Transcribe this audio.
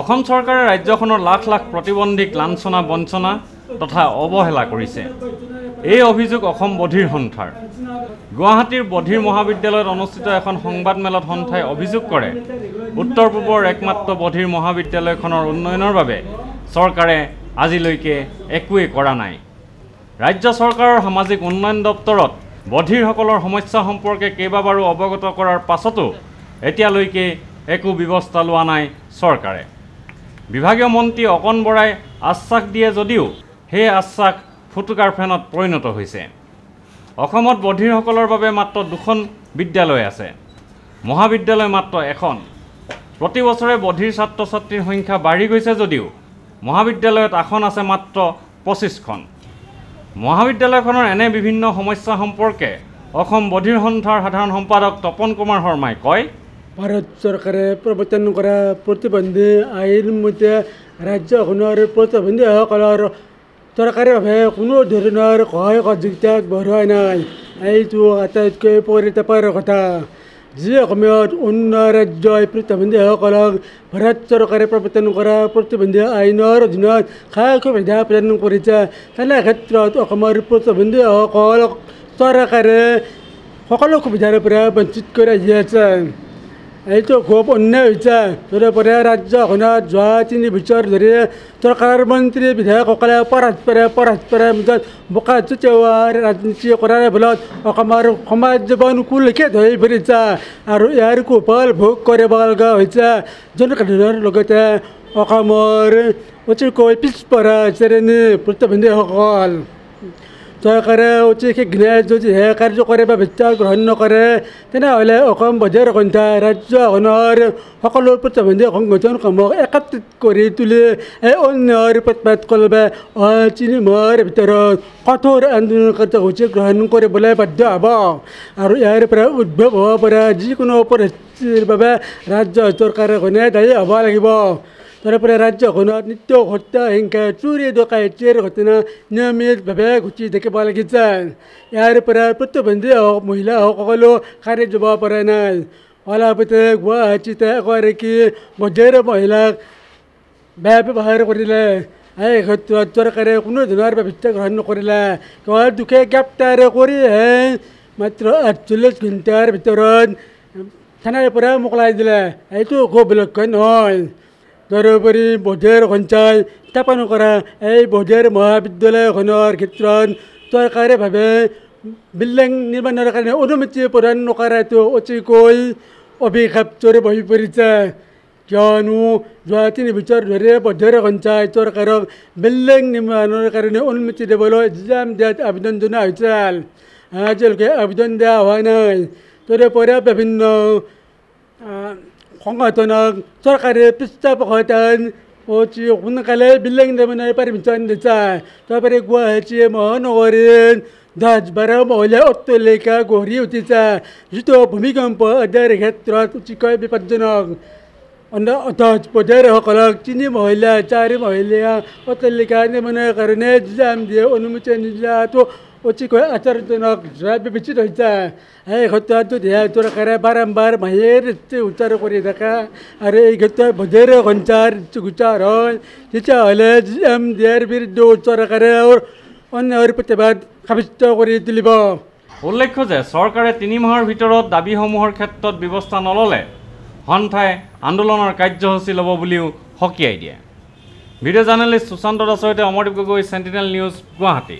অসম চৰকাৰে ৰাজ্যখনৰ লাখ লাখ প্ৰতিবন্ধীক লাঞ্ছনা বঞ্চনা তথা অৱহেলা কৰিছে। এই অভিযোগ অসম বধিৰ সন্থাৰ। গুৱাহাটীৰ বধিৰ মহাবিদ্যালয়ত অনুষ্ঠিত এখন সংবাদমেলত সন্থাই অভিযোগ কৰে, উত্তৰ পূবৰ একমাত্ৰ বধিৰ মহাবিদ্যালয়খনৰ উন্নয়নৰ বাবে চৰকাৰে আজিলৈকে একোৱেই কৰা নাই। ৰাজ্য চৰকাৰৰ সামাজিক উন্নয়ন দপ্তৰত বধিৰসকলৰ সমস্যা সম্পৰ্কে কেইবাবাৰো অৱগত কৰাৰ পাছতো এতিয়ালৈকে একো ব্যৱস্থা লোৱা নাই চৰকাৰে। বিভাগীয় মন্ত্ৰী অকণ বৰাই আশ্বাস দিয়ে যদিও সেই আশ্বাস ফুটুকাৰ ফেনত পৰিণত হৈছে। অসমত বধিৰসকলৰ বাবে মাত্ৰ 2খন বিদ্যালয় আছে, মহাবিদ্যালয় মাত্ৰ এখন। প্ৰতি বছৰে বধিৰ ছাত্ৰ ছাত্ৰীৰ সংখ্যা বাঢ়ি গৈছে যদিও মহাবিদ্যালয়ত আসন আছে মাত্ৰ 25খন। মহাবিদ্যালয়খনৰ এনে বিভিন্ন সমস্যা সম্পৰ্কে অসম বধিৰ সন্থাৰ সাধাৰণ সম্পাদক তপন কুমাৰ শৰ্মাই কয়, ভাৰত চৰকাৰে প্ৰৱৰ্তন কৰা প্ৰতিবন্ধী আইন মতে ৰাজ্যখনৰ প্ৰতিবন্ধীসকলৰ চৰকাৰীভাৱে কোনো ধৰণৰ সহায় সহযোগিতা আগবঢ়োৱা নাই। এইটো আটাইতকৈ পৰিতাপৰ কথা। যি সময়ত অন্য ৰাজ্যই প্ৰতিবন্ধীসকলক ভাৰত চৰকাৰে প্ৰৱৰ্তন কৰা প্ৰতিবন্ধী আইনৰ অধীনত সা সুবিধা প্ৰদান কৰিছে, তেনে ক্ষেত্ৰত অসমৰ প্ৰতিবন্ধীসকলক চৰকাৰে সকলো সুবিধাৰ পৰা বঞ্চিত কৰি আহি আছে। এইটো খুব অন্যায় হৈছে। তদুপৰি ৰাজ্যখনত যোৱা 3 বছৰ ধৰি চৰকাৰৰ মন্ত্ৰী বিধায়কসকলে পৰস্পৰে মাজত বোকা ছটিওৱাৰ ৰাজনীতি কৰাৰ ফলত অসমৰ সমাজ জীৱন কুলষিত হৈ পৰিছে আৰু ইয়াৰ কুফল ভোগ কৰিব লগা হৈছে জনসাধাৰণৰ লগতে অসমৰ অতিকৈ পিছপৰা শ্ৰেণীৰ প্ৰতিবন্ধীসকল। চৰকাৰে অতি শীঘ্ৰে যদিহে কাৰ্যকৰী ব্যৱস্থা গ্ৰহণ নকৰে তেনেহ'লে অসম বধিৰ সন্থা ৰাজ্যখনৰ সকলো প্ৰতিবন্ধী সংগঠনসমূহক একত্ৰিত কৰি তুলি এই অন্যায়ৰ প্ৰতিবাদ কৰিবলৈ 3 মাহৰ ভিতৰত কঠোৰ আন্দোলন কাৰ্যসূচী গ্ৰহণ কৰিবলৈ বাধ্য হ'ব আৰু ইয়াৰ পৰা উদ্ভৱ হ'ব পৰা যিকোনো পৰিস্থিতিৰ বাবে ৰাজ্য চৰকাৰখনে দায়ী হ'ব লাগিব। তাৰোপৰি ৰাজ্যখনত নিত্য হত্যা হিংসা চুৰি ডকাইতিৰ ঘটনা নিয়মিতভাৱে ঘটি থাকিব লাগিছে। ইয়াৰ পৰা প্ৰতিবন্ধী মহিলাসকলো সাৰি যাব পৰা নাই। অলপতে গুৱাহাটীতে এগৰাকী বধিৰ মহিলাক বেয়া ব্যৱহাৰ কৰিলে। এই ক্ষেত্ৰত চৰকাৰে কোনো ধৰণৰ ব্যৱস্থা গ্ৰহণ নকৰিলে। কেৱল দুখে গ্ৰেপ্তাৰ কৰিহে মাত্ৰ 48 ঘণ্টাৰ ভিতৰত থানাৰ পৰা মোকলাই দিলে। এইটো খুব লক্ষণ নহয়। তাৰোপৰি বধিৰ সন্থাই স্থাপন কৰা এই বধিৰ মহাবিদ্যালয়খনৰ ক্ষেত্ৰত চৰকাৰীভাৱে বিল্ডিং নিৰ্মাণৰ কাৰণে অনুমতি প্ৰদান নকৰাটো অতিকৈ অভিশাপস্বৰূপ হৈ পৰিছে। কিয়নো যোৱা 3 বছৰ ধৰি বধিৰ সন্থাই চৰকাৰক বিল্ডিং নিৰ্মাণৰ কাৰণে অনুমতি দিবলৈ দিয়াত আবেদন জনোৱা হৈছিল। আজিলৈকে আবেদন দিয়া হোৱা নাই। তদুপৰি বিভিন্ন সংগঠনক চৰকাৰে পৃষ্ঠপোষকতাত অতি সোনকালে বিল্ডিং নিৰ্মাণৰ পাৰ্মিশ্যন দিছে। তাৰোপৰি গুৱাহাটী মহানগৰীত 10-12 মহলীয়া অট্টালিকা গঢ়ি উঠিছে, যিটো ভূমিকম্প আদিৰ ক্ষেত্ৰত অতিকৈ বিপদজনক। অথচ বধিৰসকলক 3 মহলীয়া 4 মহলীয়া অট্টালিকা নিৰ্মাণৰ কাৰণে দিয়ে অনুমতি নিদিয়াটো অতিকৈ আশ্চৰ্যজনক বিবেচিত হৈছে। এই ক্ষেত্ৰত যদিহে চৰকাৰে বাৰম্বাৰ মাহিৰ উচ্চাৰ কৰি থাকে আৰু এই ক্ষেত্ৰত বধিৰ সন্থাৰ গোচৰ হয়, তেতিয়াহ'লে দিয়াৰ বিৰুদ্ধে চৰকাৰে অন্যায়ৰ প্ৰতিবাদ সাব্যস্ত কৰি তুলিব। উল্লেখ্য যে চৰকাৰে 3 মাহৰ ভিতৰত দাবীসমূহৰ ক্ষেত্ৰত ব্যৱস্থা নল'লে সন্থাই আন্দোলনৰ কাৰ্যসূচী ল'ব বুলিও সকীয়াই দিয়ে। ভিডিঅ' জাৰ্নেলিষ্ট সুশান্ত দাসৰ সৈতে অমৰদীপ গগৈ, চেণ্টিনেল নিউজ, গুৱাহাটী।